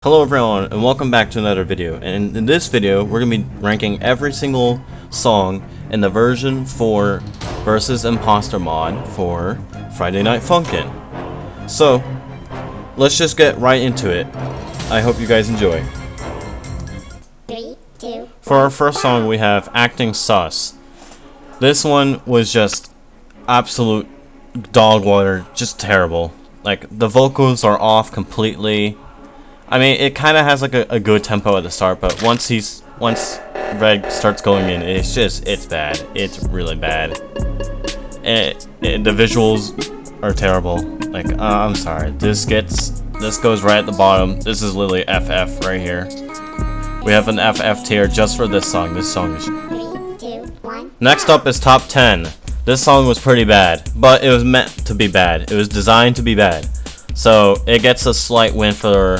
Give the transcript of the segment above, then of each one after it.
Hello everyone, and welcome back to another video. And in this video, we're going to be ranking every single song in the version 4 versus Imposter mod for Friday Night Funkin. So, let's just get right into it. I hope you guys enjoy. 3, 2. For our first song, we have Acting Sus. This one was just absolute dog water, just terrible. Like, the vocals are off completely. I mean, it kind of has like a good tempo at the start, but once Red starts going in, it's bad. It's really bad. The visuals are terrible. Like, I'm sorry. This goes right at the bottom. This is literally FF right here. We have an FF tier just for this song. This song is. 3, 2, 1. Next up is Top 10. This song was pretty bad, but it was meant to be bad. It was designed to be bad. So it gets a slight win for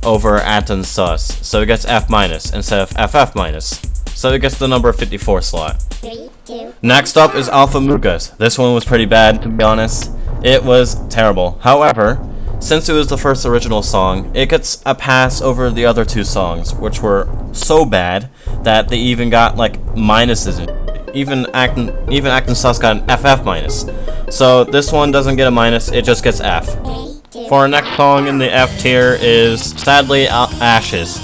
over Acting Sus, so it gets F- instead of FF-, so it gets the number 54 slot. 3, 2. Next up is Alpha Mugas. This one was pretty bad, to be honest. It was terrible. However, since it was the first original song, it gets a pass over the other two songs, which were so bad that they even got like minuses. Even Acting Sus got an FF-. So this one doesn't get a minus, it just gets F. 3, 2. For our next song in the F tier is, sadly, Ashes.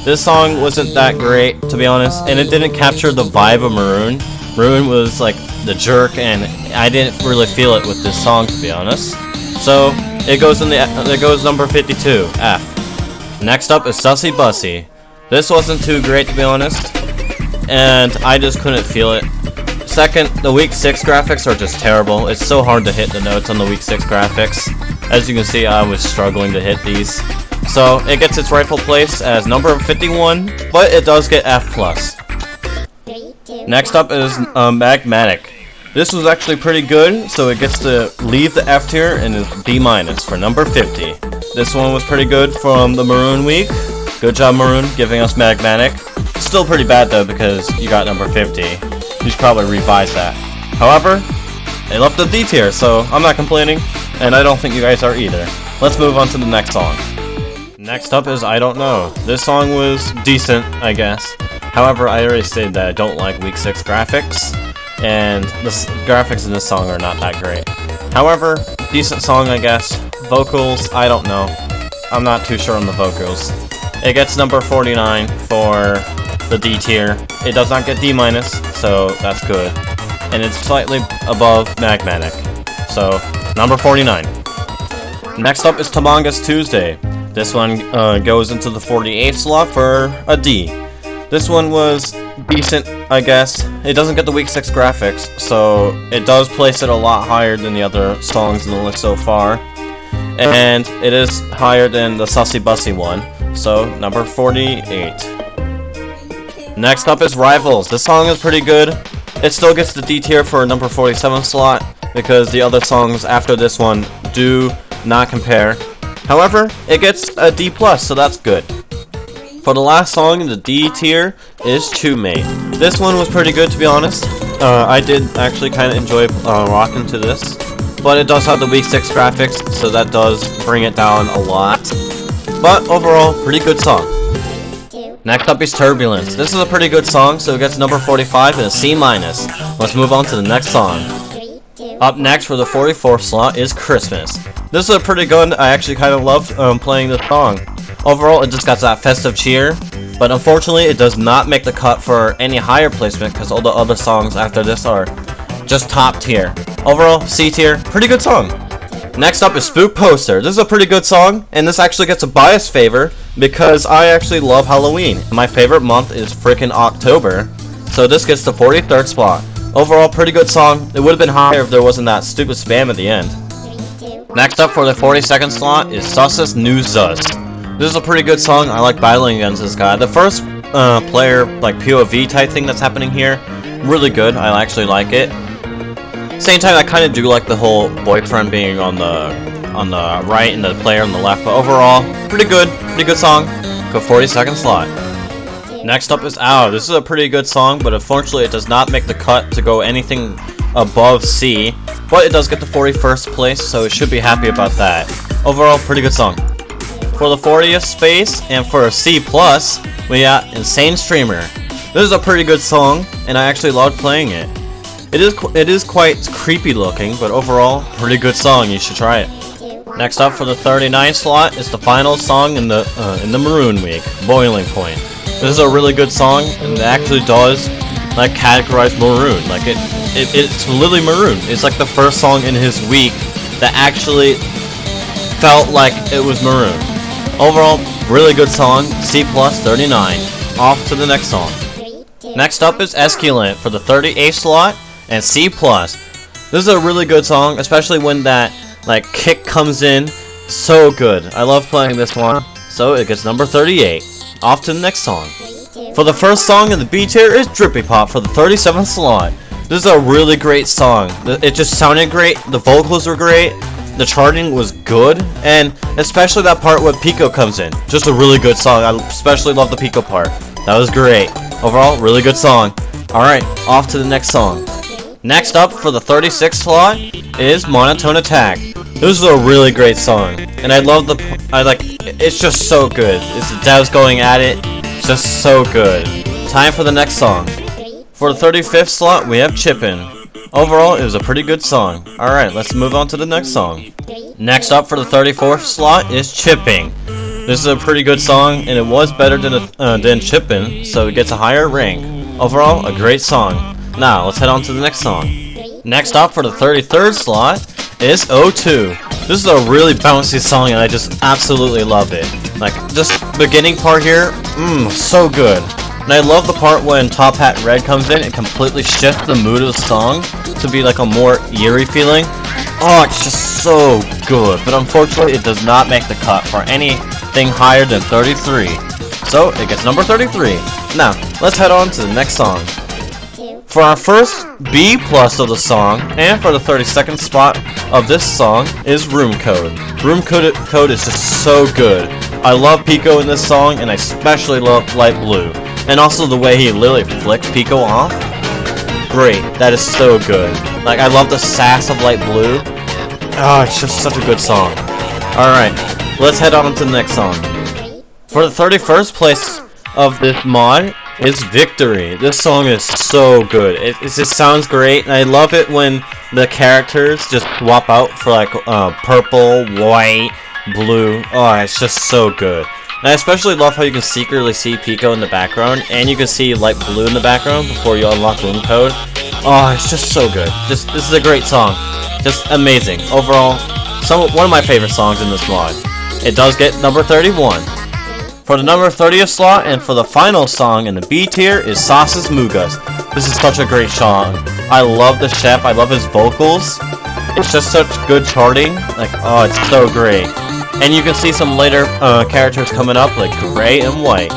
This song wasn't that great, to be honest, and it didn't capture the vibe of Maroon. Maroon was like the jerk, and I didn't really feel it with this song, to be honest. So it goes number 52, F. Next up is Sussy Bussy. This wasn't too great, to be honest, and I just couldn't feel it. Second, the week 6 graphics are just terrible. It's so hard to hit the notes on the week 6 graphics. As you can see, I was struggling to hit these. So it gets its rightful place as number 51, but it does get F+. 3, 2. Next up is Magmatic. This was actually pretty good, so it gets to leave the F tier and is B- for number 50. This one was pretty good from the Maroon week. Good job, Maroon, giving us Magmatic. Still pretty bad though, because you got number 50. You should probably revise that. However, they left the D tier, so I'm not complaining, and I don't think you guys are either. Let's move on to the next song. Next up is I Don't Know. This song was decent, I guess. However, I already stated that I don't like week 6 graphics, and the graphics in this song are not that great. However, decent song, I guess. Vocals, I don't know. I'm not too sure on the vocals. It gets number 49 for the D tier. It does not get D-, so that's good. And it's slightly above Magmatic. So, number 49. Next up is Tamangas Tuesday. This one goes into the 48th slot for a D. This one was decent, I guess. It doesn't get the week 6 graphics, so it does place it a lot higher than the other songs in the list so far. And it is higher than the Sussy Bussy one, so number 48. Next up is Rivals. This song is pretty good. It still gets the D tier for number 47 slot, because the other songs after this one do not compare. However, it gets a D+, so that's good. For the last song in the D tier is Chumate. This one was pretty good, to be honest. I did actually kind of enjoy rocking to this, but it does have the week 6 graphics, so that does bring it down a lot. But overall, pretty good song. Next up is Turbulence. This is a pretty good song, so it gets number 45 and a C-. Let's move on to the next song. 3, 2. Up next for the 44th slot is Christmas. This is a pretty good, I actually kind of loved playing this song. Overall, it just got that festive cheer, but unfortunately it does not make the cut for any higher placement because all the other songs after this are just top tier. Overall, C tier, pretty good song. Next up is Spook Poster. This is a pretty good song, and this actually gets a biased favor because I actually love Halloween. My favorite month is frickin' October, so this gets the 43rd spot. Overall, pretty good song. It would have been higher if there wasn't that stupid spam at the end. 3, 2. 1. Next up for the 42nd slot is Sus's New Zus. This is a pretty good song. I like battling against this guy. The first player, like POV type thing that's happening here, really good. I actually like it. Same time, I kind of do like the whole boyfriend being on the right and the player on the left, but overall, pretty good song. Go 42nd slot. Next up is Ow. This is a pretty good song, but unfortunately it does not make the cut to go anything above C, but it does get the 41st place, so it should be happy about that. Overall, pretty good song. For the 40th space and for a C+, we got Insane Streamer. This is a pretty good song, and I actually loved playing it. It is quite creepy looking, but overall, pretty good song. You should try it. Next up for the 39 slot is the final song in the Maroon Week, Boiling Point. This is a really good song, and it actually does like categorize Maroon. Like it's literally Maroon. It's like the first song in his week that actually felt like it was Maroon. Overall, really good song. C+, 39. Off to the next song. Next up is Esculent for the 38 slot and C+. This is a really good song, especially when that like kick comes in. So good. I love playing this one. So it gets number 38. Off to the next song. For the first song in the B tier is Drippy Pop for the 37th slot. This is a really great song. It just sounded great. The vocals were great. The charting was good, and especially that part where Pico comes in. Just a really good song. I especially love the Pico part. That was great. Overall, really good song. Alright, off to the next song. Next up for the 36th slot is Monotone Attack. This is a really great song, and it's just so good. It's the devs going at it. It's just so good. Time for the next song. For the 35th slot, we have Chippin'. Overall, it was a pretty good song. Alright, let's move on to the next song. Next up for the 34th slot is Chipping. This is a pretty good song, and it was better than Chippin', so it gets a higher rank. Overall, a great song. Now, let's head on to the next song. Next up for the 33rd slot is O2. This is a really bouncy song, and I just absolutely love it. Like, this beginning part here, so good. And I love the part when Top Hat Red comes in and completely shifts the mood of the song to be like a more eerie feeling. Oh, it's just so good. But unfortunately, it does not make the cut for anything higher than 33. So, it gets number 33. Now, let's head on to the next song. For our first B+ of the song, and for the 32nd spot of this song, is Room Code. Room Code is just so good. I love Pico in this song, and I especially love Light Blue. And also the way he literally flicks Pico off. Great, that is so good. Like, I love the sass of Light Blue. Oh, it's just such a good song. Alright, let's head on to the next song. For the 31st place of this mod is Victory. This song is so good. It just sounds great, and I love it when the characters just swap out for like purple, white, blue. Oh, it's just so good. And I especially love how you can secretly see Pico in the background, and you can see Light Blue in the background before you unlock Room Code. Oh, it's just so good. This is a great song. Just amazing. Overall, one of my favorite songs in this mod. It does get number 31. For the number 30th slot, and for the final song in the B tier is Sauce's Mugas. This is such a great song. I love the chef. I love his vocals. It's just such good charting. Like, oh, it's so great. And you can see some later characters coming up, like Gray and White.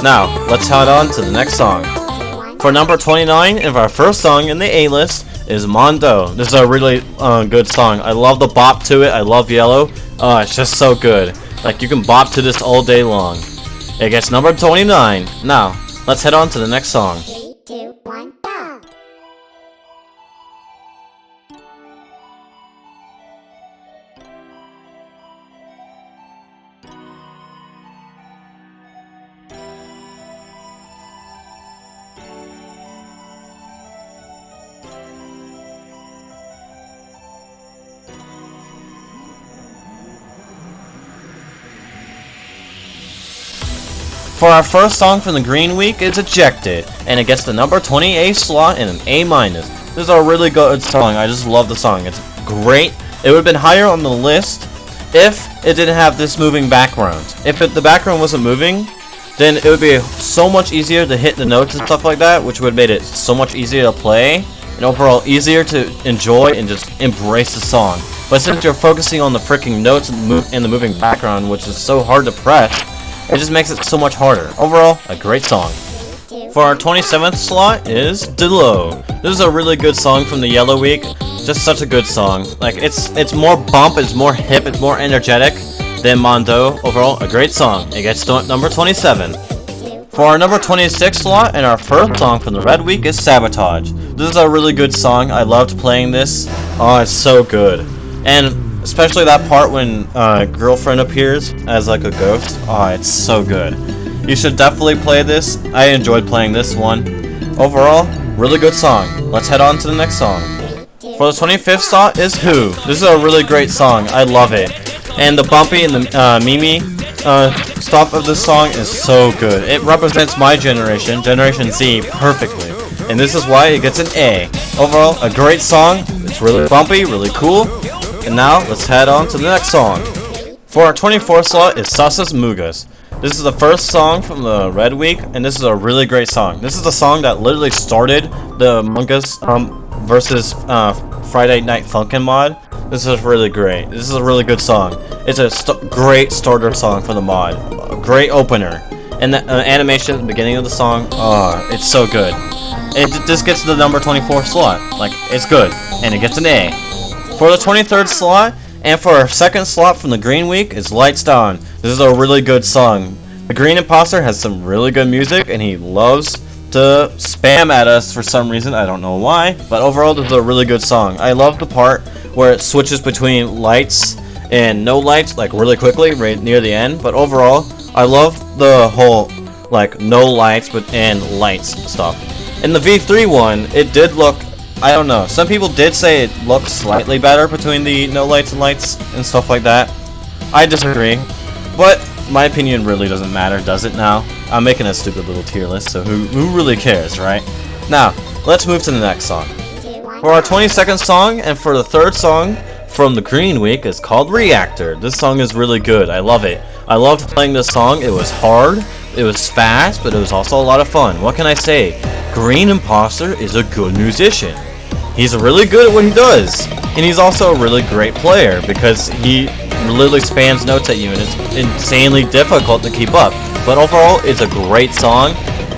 Now, let's head on to the next song. For number 29, and our first song in the A-list is Mondo. This is a really good song. I love the bop to it. I love Yellow. Oh, it's just so good. Like, you can bop to this all day long. It gets number 29. Now, let's head on to the next song. 3, 2, 1, go! For our first song from the Green Week, it's Ejected, and it gets the number 28 slot in an A-. This is a really good song. I just love the song. It's great. It would have been higher on the list if it didn't have this moving background. If the background wasn't moving, then it would be so much easier to hit the notes and stuff like that, which would have made it so much easier to play, and overall easier to enjoy and just embrace the song. But since you're focusing on the freaking notes and the moving background, which is so hard to press, it just makes it so much harder. Overall, a great song. For our 27th slot is Delo. This is a really good song from the Yellow Week. Just such a good song. Like, it's more bump, it's more hip, it's more energetic than Mondo. Overall, a great song. It gets number 27. For our number 26 slot and our first song from the Red Week is Sabotage. This is a really good song. I loved playing this. Oh, it's so good. And especially that part when girlfriend appears as like a ghost. Oh, it's so good. You should definitely play this. I enjoyed playing this one. Overall, really good song. Let's head on to the next song. For the 25th slot is Who. This is a really great song. I love it. And the bumpy and the Mimi stuff of this song is so good. It represents my generation, Generation Z, perfectly. And this is why it gets an A. Overall, a great song. It's really bumpy, really cool. And now, let's head on to the next song. For our 24th slot is Sasas Mugas. This is the first song from the Red Week, and this is a really great song. This is the song that literally started the Among Us versus Friday Night Funkin mod. This is really great. This is a really good song. It's a great starter song for the mod. A great opener. And the animation at the beginning of the song, it's so good. This gets to the number 24 slot. Like, it's good. And it gets an A. For the 23rd slot, and for our second slot from the Green Week, is Lights Down. This is a really good song. The Green Imposter has some really good music, and he loves to spam at us for some reason. I don't know why. But overall, this is a really good song. I love the part where it switches between lights and no lights, like really quickly, right near the end. But overall, I love the whole, like, no lights and lights stuff. In the V3 one, it did look, I don't know, some people did say it looked slightly better between the no lights and lights and stuff like that. I disagree, but my opinion really doesn't matter, does it now? I'm making a stupid little tier list, so who really cares, right? Now, let's move to the next song. For our 22nd song, and for the third song from the Green Week, is called Reactor. This song is really good. I love it. I loved playing this song. It was hard, it was fast, but it was also a lot of fun. What can I say? Green Imposter is a good musician. He's really good at what he does. And he's also a really great player because he literally spams notes at you and it's insanely difficult to keep up. But overall, it's a great song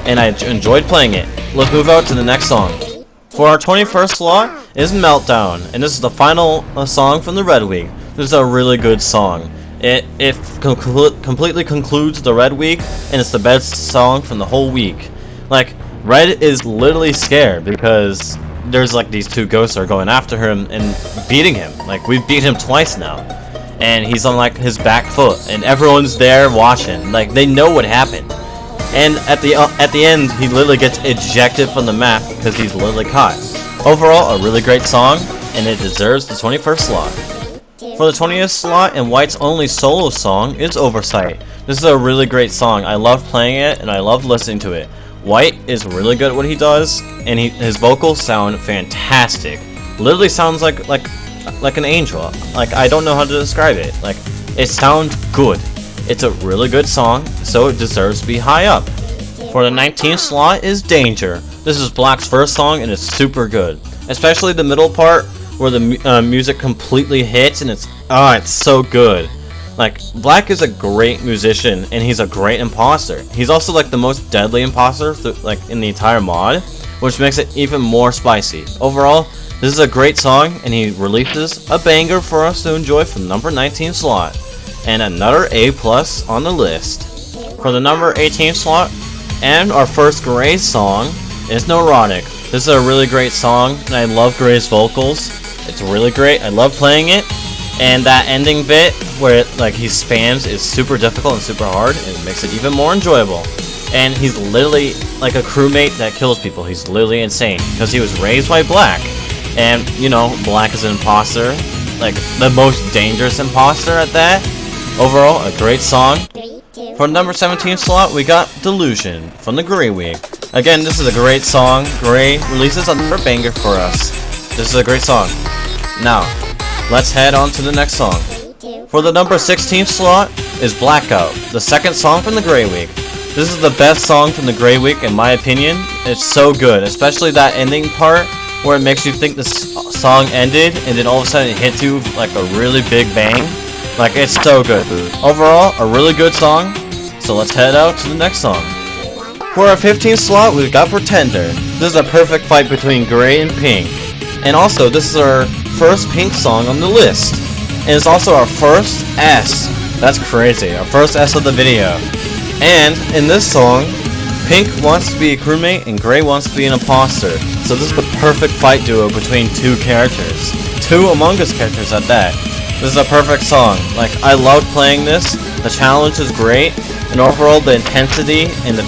and I enjoyed playing it. Let's move out to the next song. For our 21st slot is Meltdown, and this is the final song from the Red Week. This is a really good song. It completely concludes the Red Week, and it's the best song from the whole week. Like, Red is literally scared because there's like these two ghosts are going after him and beating him. Like, we've beat him twice now, and he's on like his back foot, and everyone's there watching. Like, they know what happened. And at the end, he literally gets ejected from the map because he's literally caught. Overall, a really great song, and it deserves the 21st slot. For the 20th slot and White's only solo song is Oversight. This is a really great song. I love playing it, and I love listening to it. White is really good at what he does, and his vocals sound fantastic. Literally sounds like an angel. Like, I don't know how to describe it. Like, it sounds good. It's a really good song, so it deserves to be high up. For the 19th slot is Danger. This is Black's first song and it's super good. Especially the middle part where the music completely hits and it's so good. Like, Black is a great musician and he's a great imposter. He's also like the most deadly imposter like in the entire mod, which makes it even more spicy. Overall, this is a great song and he releases a banger for us to enjoy from the number 19 slot. And another A+ on the list. For the number 18 slot, and our first Gray song is Neurotic. This is a really great song, and I love Gray's vocals. It's really great. I love playing it, and that ending bit where he spams is super difficult and super hard, and it makes it even more enjoyable. And he's literally like a crewmate that kills people. He's literally insane because he was raised by Black, and you know, Black is an imposter, like the most dangerous imposter at that. Overall, a great song. For the number 17 slot, we got Delusion from the Gray Week. Again, this is a great song. Gray releases another banger for us. This is a great song. Now, let's head on to the next song. For the number 16 slot is Blackout, the second song from the Gray Week. This is the best song from the Gray Week in my opinion. It's so good, especially that ending part where it makes you think this song ended and then all of a sudden it hits you like a really big bang. Like, it's so good. Overall, a really good song. So let's head out to the next song. For our 15th slot, we've got Pretender. This is a perfect fight between Gray and Pink. And also, this is our first Pink song on the list. And it's also our first S. That's crazy. Our first S of the video. And in this song, Pink wants to be a crewmate and Gray wants to be an imposter. So this is the perfect fight duo between two characters. Two Among Us characters at that. This is a perfect song. Like, I love playing this. The challenge is great, and overall the intensity and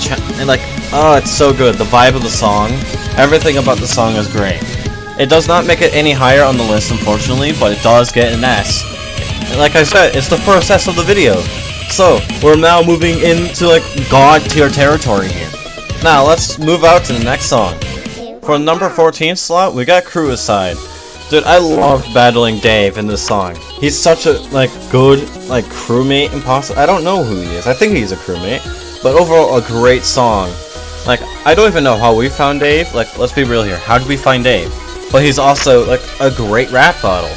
oh, it's so good. The vibe of the song, everything about the song is great. It does not make it any higher on the list, unfortunately, but it does get an S. And like I said, it's the first S of the video. So, we're now moving into like God tier territory here. Now, let's move out to the next song. For the number 14 slot, we got Crewicide. Dude, I loved battling Dave in this song. He's such a good crewmate imposter. I don't know who he is. I think he's a crewmate, but overall a great song. Like, I don't even know how we found Dave. Like, let's be real here. How did we find Dave? But he's also like a great rap battle.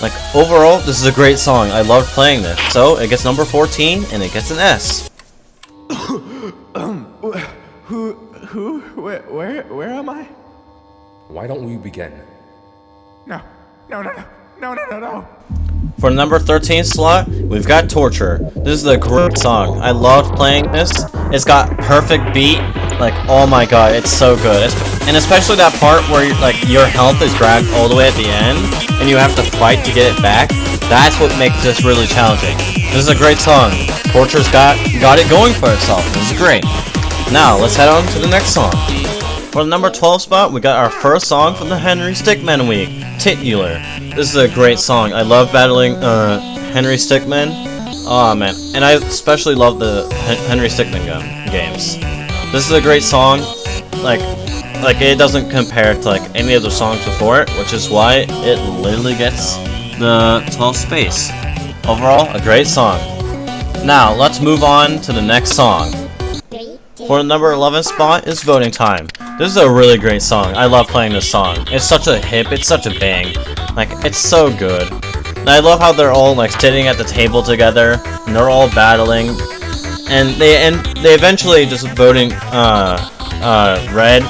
Like, overall, this is a great song. I loved playing this. So it gets number 14 and it gets an S. Where am I? Why don't we begin? No. For number 13 slot, we've got Torture. This is a great song. I love playing this. It's got perfect beat. Like, oh my god, it's so good. And especially that part where your health is dragged all the way at the end, and you have to fight to get it back. That's what makes this really challenging. This is a great song. Torture's got it going for itself. This is great. Now, let's head on to the next song. For the number 12 spot, we got our first song from the Henry Stickmin week, Titular. This is a great song. I love battling Henry Stickmin. Oh man, and I especially love the Henry Stickmin games. This is a great song. Like it doesn't compare to like any other songs before it, which is why it literally gets the 12th space. Overall, a great song. Now, let's move on to the next song. For the number 11 spot is Voting Time. This is a really great song. I love playing this song. It's such a hip, it's such a bang. Like, it's so good. And I love how they're all like sitting at the table together, and they're all battling. And they eventually just voting Red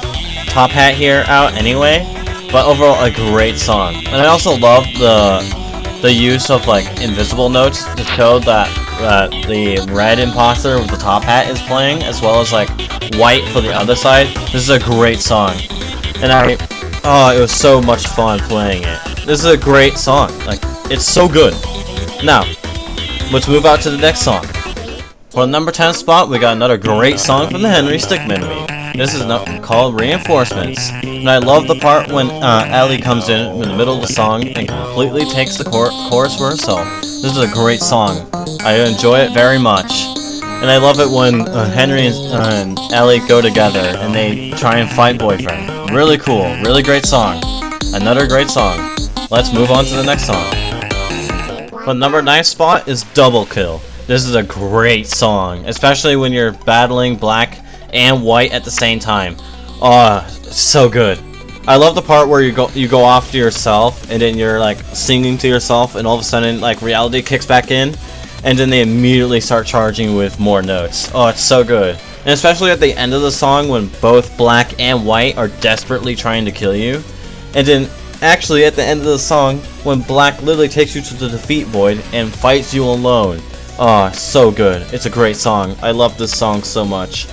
Top Hat here out anyway. But overall, a great song. And I also love the use of like invisible notes to show that the red imposter with the top hat is playing, as well as like white for the other side. This is a great song, and it was so much fun playing it. This is a great song. Like, it's so good. Now, let's move out to the next song. For the number 10 spot, we got another great song from the Henry Stickmin week. This is called Reinforcements, and I love the part when Ellie comes in the middle of the song and completely takes the chorus for herself. This is a great song. I enjoy it very much, and I love it when Henry and Ellie go together and they try and fight Boyfriend. Really cool, really great song. Another great song. Let's move on to the next song. The number 9 spot is Double Kill. This is a great song, especially when you're battling black and white at the same time. Oh, so good. I love the part where you go off to yourself, and then you're like singing to yourself, and all of a sudden like reality kicks back in, and then they immediately start charging with more notes. Oh, it's so good. And especially at the end of the song when both black and white are desperately trying to kill you, and then actually at the end of the song when black literally takes you to the defeat void and fights you alone. Oh, so good. It's a great song. I love this song so much.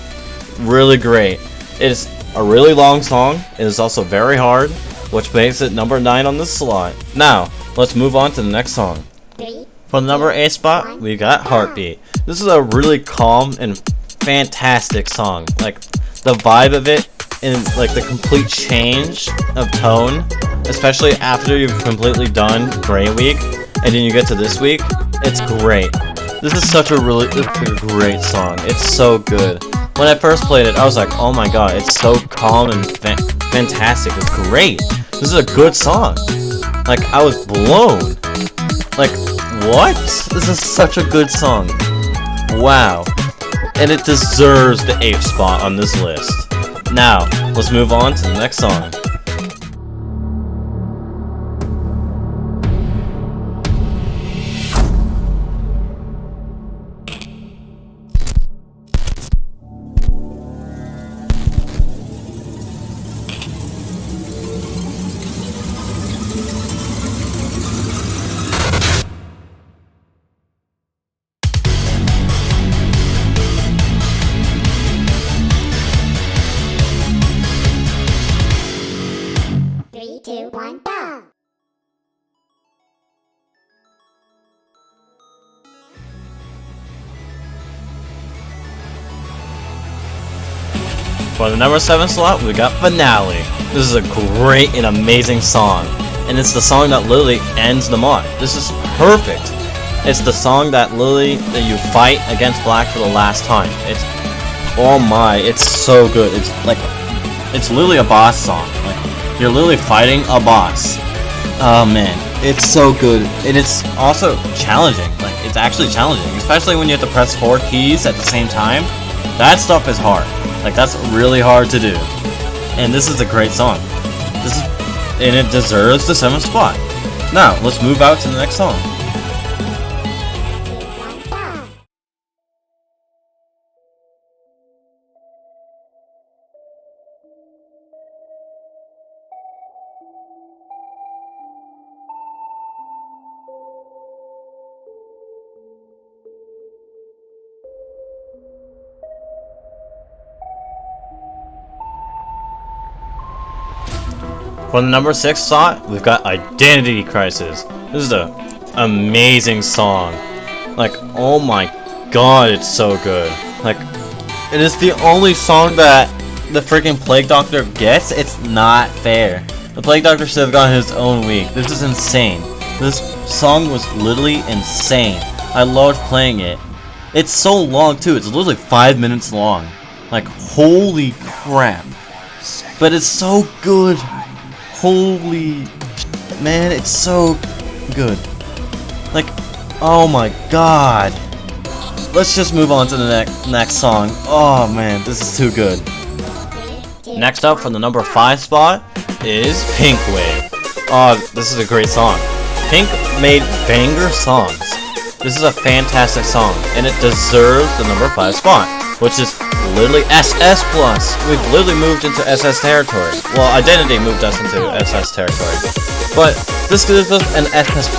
Really great. It is a really long song. It is also very hard, which makes it number 9 on this slot. Now, let's move on to the next song. For the number 8 spot, we got Heartbeat. This is a really calm and fantastic song. Like, the vibe of it and like the complete change of tone, especially after you've completely done Gray Week and then you get to this week, it's great. This is such a great song. It's so good. When I first played it, I was like, oh my god, it's so calm and fantastic. It's great. This is a good song. Like, I was blown. Like, what? This is such a good song. Wow. And it deserves the 8th spot on this list. Now, let's move on to the next song. For the number 7 slot, we got Finale. This is a great and amazing song, and it's the song that literally ends the mod. This is perfect. It's the song that literally you fight against Black for the last time. It's, oh my, it's so good. It's like, it's literally a boss song. Like, you're literally fighting a boss. Oh man, it's so good, and it's also challenging. Like, it's actually challenging, especially when you have to press 4 keys at the same time. That stuff is hard. Like, that's really hard to do. And this is a great song. And it deserves the 7th spot. Now, let's move out to the next song. For the number 6 slot, we've got Identity Crisis. This is an amazing song. Like, oh my god, it's so good. Like, it is the only song that the freaking Plague Doctor gets. It's not fair. The Plague Doctor should have gotten his own week. This is insane. This song was literally insane. I loved playing it. It's so long too. It's literally 5 minutes long. Like, holy crap. But it's so good. Holy man, it's so good. Like, oh my god. Let's just move on to the next song. Oh man, this is too good. Next up, from the number 5 spot, is Pink Wave. Oh, this is a great song. Pink made banger songs. This is a fantastic song, and it deserves the number 5 spot, which is literally SS+. We've literally moved into SS territory. Well, Identity moved us into SS territory. But this gives us an SS+.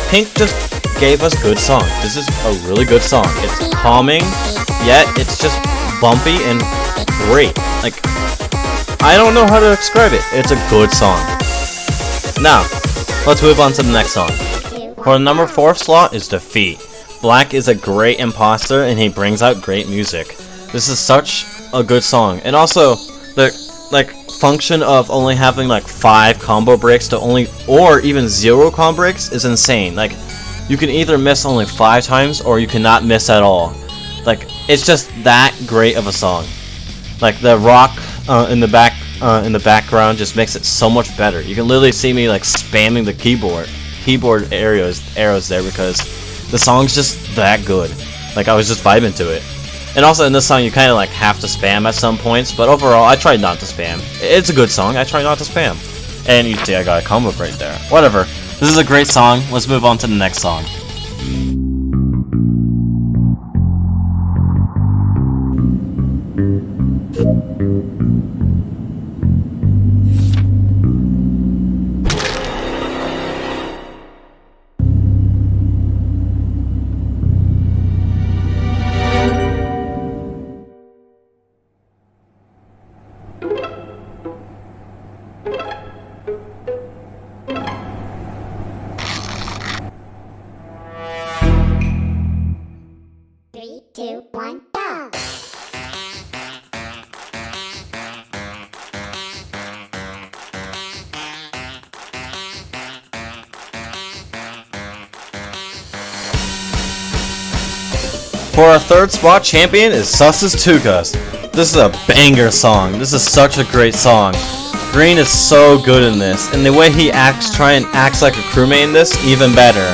Pink just gave us good songs. This is a really good song. It's calming, yet it's just bumpy and great. Like, I don't know how to describe it. It's a good song. Now, let's move on to the next song. For the number 4 slot is Defeat. Black is a great imposter, and he brings out great music. This is such a good song, and also the function of only having like 5 combo breaks to only, or even 0 combo breaks is insane. Like, you can either miss only 5 times or you cannot miss at all. Like, it's just that great of a song. Like, the rock in the background just makes it so much better. You can literally see me like spamming the keyboard arrows there because the song's just that good. Like, I was just vibing to it. And also in this song you kind of like have to spam at some points, but overall I tried not to spam. It's a good song, I try not to spam. And you see I got a combo right there. Whatever. This is a great song. Let's move on to the next song. Three, two, one, go! For our 3rd spot, champion is Sus's Tukas. This is a banger song. This is such a great song. Green is so good in this, and the way he acts like a crewmate in this, even better.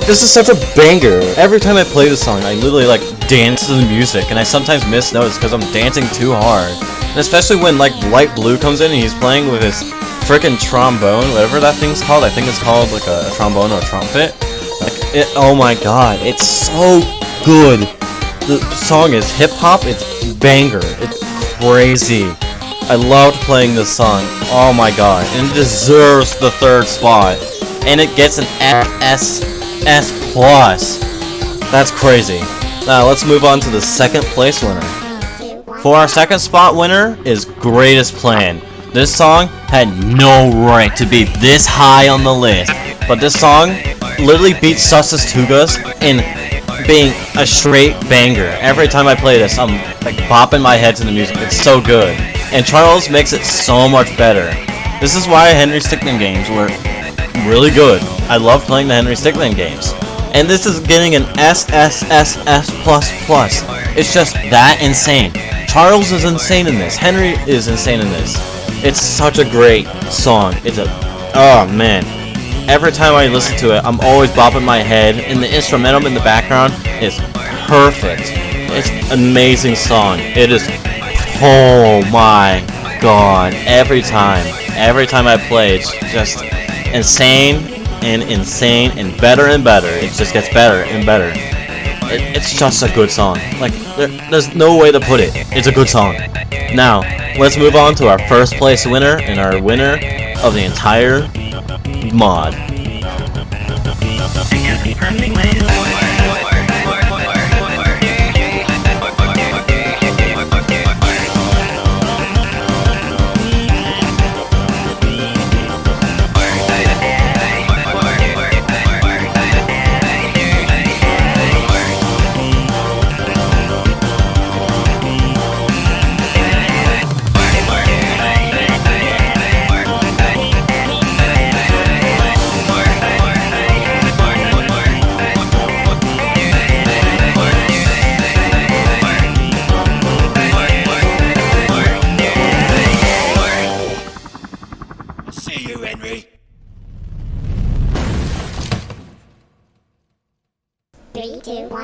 This is such a banger. Every time I play this song, I literally like dance to the music, and I sometimes miss notes because I'm dancing too hard. And especially when like light blue comes in and he's playing with his freaking trombone, whatever that thing's called. I think it's called like a trombone or a trumpet. Like, oh my god, it's so good. The song is hip hop. It's banger. It's crazy. I loved playing this song. Oh my god, and it deserves the 3rd spot, and it gets an SS+. That's crazy. Now let's move on to the 2nd place winner. For our 2nd spot winner is Greatest Plan. This song had no right to be this high on the list, but this song literally beats Sus's Tugas in being a straight banger. Every time I play this, I'm like bopping my head to the music. It's so good. And Charles makes it so much better. This is why Henry Stickmin games were really good. I love playing the Henry Stickmin games. And this is getting an SSSS++. It's just that insane. Charles is insane in this. Henry is insane in this. It's such a great song. Oh man. Every time I listen to it, I'm always bopping my head, and the instrumental in the background is perfect. It's an amazing song. It is, oh my god, every time I play, it's just insane and better and better. It just gets better and better. It's just a good song. Like, there's no way to put it. It's a good song. Now, let's move on to our first place winner and our winner of the entire mod.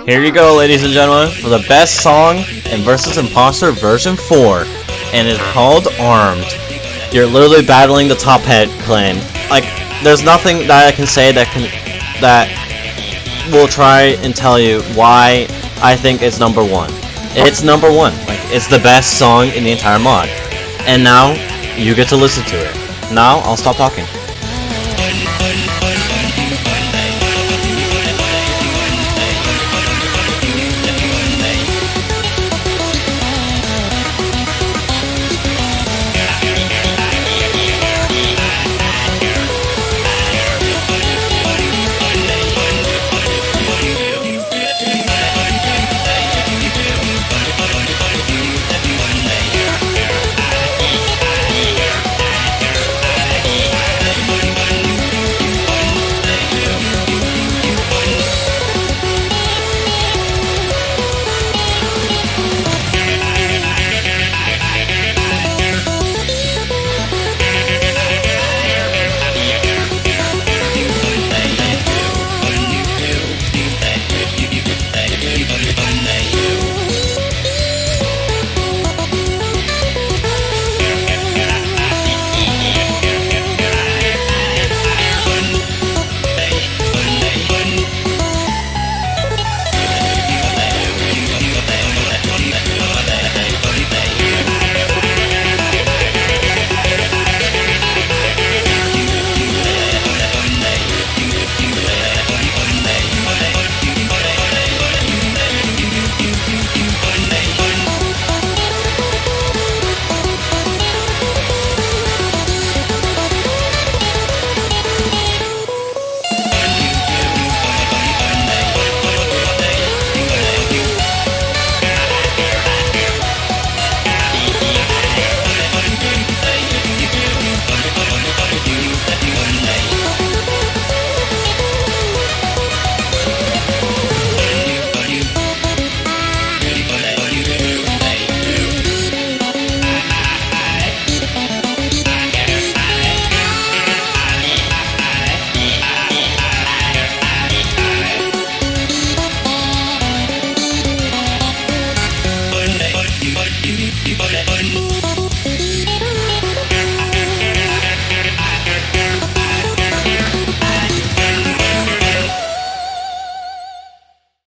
Here you go, ladies and gentlemen, for the best song in Versus Imposter version 4, and it's called Armed. You're literally battling the Top Hat clan. Like, there's nothing that I can say that will try and tell you why I think it's number 1. It's number 1. Like, it's the best song in the entire mod. And now, you get to listen to it. Now, I'll stop talking.